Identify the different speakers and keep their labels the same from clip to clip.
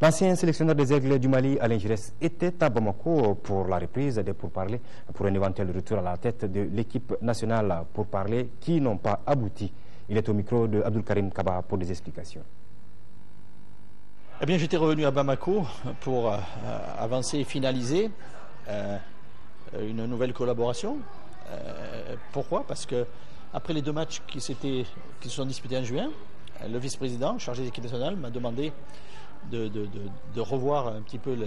Speaker 1: L'ancien sélectionneur des Aigles du Mali, Alain Giresse, était à Bamako pour la reprise des pourparlers pour un éventuel retour à la tête de l'équipe nationale pourparlers qui n'ont pas abouti. Il est au micro de Abdul Karim Kaba pour des explications.
Speaker 2: Eh bien, j'étais revenu à Bamako pour avancer et finaliser une nouvelle collaboration. Pourquoi? Parce que après les deux matchs qui se sont disputés en juin, le vice-président chargé de l'équipe nationale m'a demandé de revoir un petit peu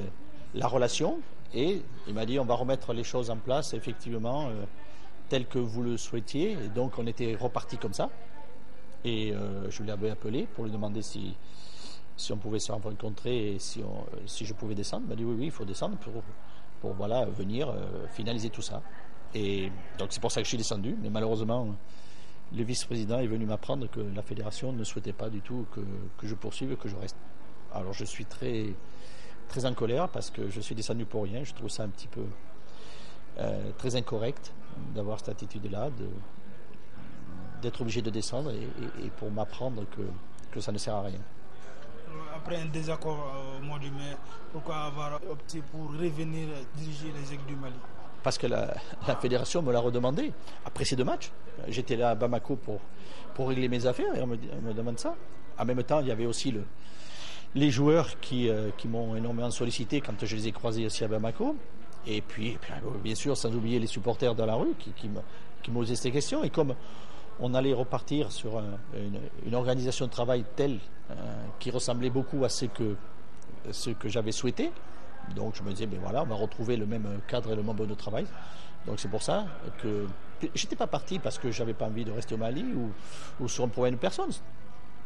Speaker 2: la relation, et il m'a dit on va remettre les choses en place effectivement telles que vous le souhaitiez, et donc on était reparti comme ça, et je lui avais appelé pour lui demander si on pouvait se rencontrer et si je pouvais descendre. Il m'a dit oui, il faut descendre pour voilà, venir finaliser tout ça, et donc c'est pour ça que je suis descendu, mais malheureusement le vice-président est venu m'apprendre que la fédération ne souhaitait pas du tout que je poursuive et que je reste. Alors je suis très, très en colère parce que je suis descendu pour rien. Je trouve ça un petit peu très incorrect d'avoir cette attitude-là, d'être obligé de descendre et pour m'apprendre que ça ne sert à rien.
Speaker 3: Après un désaccord au mois de mai, pourquoi avoir opté pour revenir diriger les Aigles du Mali?
Speaker 2: Parce que la fédération me l'a redemandé. Après ces deux matchs, j'étais là à Bamako pour régler mes affaires et on me demande ça. En même temps, il y avait aussi les joueurs qui m'ont énormément sollicité quand je les ai croisés aussi à Bamako. Et puis bien sûr, sans oublier les supporters dans la rue qui m'ont posé ces questions. Et comme on allait repartir sur une organisation de travail telle qui ressemblait beaucoup à ce que j'avais souhaité, donc je me disais, ben voilà, on va retrouver le même cadre et le même mode de travail. Donc c'est pour ça que j'étais pas parti parce que j'avais pas envie de rester au Mali ou sur un problème de personne.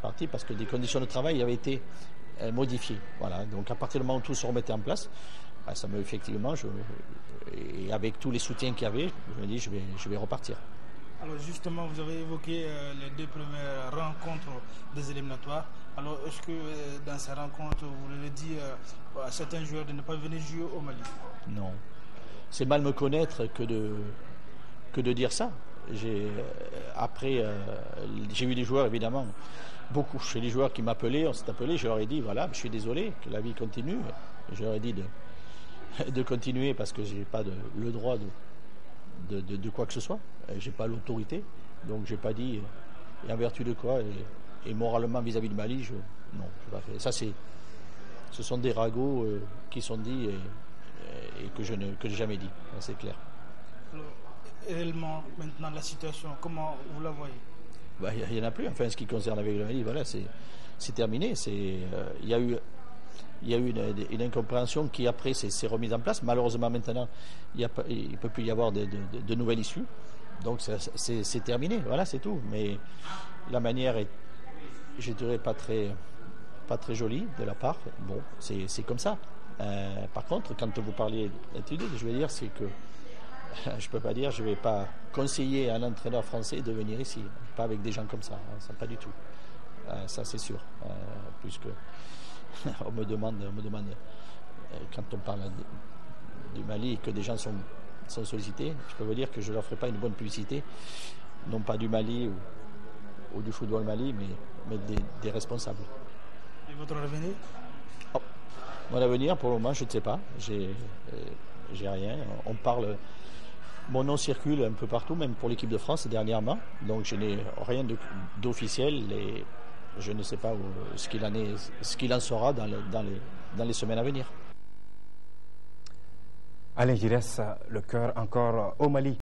Speaker 2: Parti parce que des conditions de travail avaient été modifiées. Voilà. Donc à partir du moment où tout se remettait en place, ça me effectivement, et avec tous les soutiens qu'il y avait, je me dis je vais repartir.
Speaker 3: Alors justement, vous avez évoqué les deux premières rencontres des éliminatoires. Alors est-ce que dans ces rencontres, vous avez dit à certains joueurs de ne pas venir jouer au Mali?
Speaker 2: Non. C'est mal me connaître que de dire ça. Après, j'ai eu des joueurs, évidemment, beaucoup. Chez les joueurs qui m'appelaient, on s'est appelé, je leur ai dit, voilà, je suis désolé que la vie continue. Je leur ai dit de continuer parce que je n'ai pas le droit de quoi que ce soit. Je n'ai pas l'autorité. Donc je n'ai pas dit, et en vertu de quoi, et moralement vis-à-vis du Mali, non, je n'ai pas fait. Ça, ce sont des ragots qui sont dits et que je n'ai jamais dit, c'est clair.
Speaker 3: Alors, réellement, maintenant, la situation, comment vous la voyez?
Speaker 2: Il n'y en a plus. Enfin, ce qui concerne avec le Mali, voilà, c'est terminé. Il y a eu une incompréhension qui, après, s'est remise en place. Malheureusement, maintenant, il ne peut plus y avoir de nouvelles issues. Donc, c'est terminé. Voilà, c'est tout. Mais la manière est, je dirais, pas très jolie de la part. Bon, c'est comme ça. Par contre, quand vous parliez d'attitude, je vais dire, c'est que je peux pas dire, je vais pas conseiller à un entraîneur français de venir ici, pas avec des gens comme ça, ça pas du tout. Ça c'est sûr, puisque on me demande quand on parle du Mali et que des gens sont sollicités, je peux vous dire que je leur ferai pas une bonne publicité, non pas du Mali ou du football Mali, mais des responsables.
Speaker 3: Et votre avenir?
Speaker 2: Mon avenir, pour le moment, je ne sais pas. J'ai rien. On parle. Mon nom circule un peu partout, même pour l'équipe de France dernièrement. Donc je n'ai rien d'officiel et je ne sais pas ce qu'il en sera dans les semaines à venir.
Speaker 1: Alain Giresse, le cœur encore au Mali.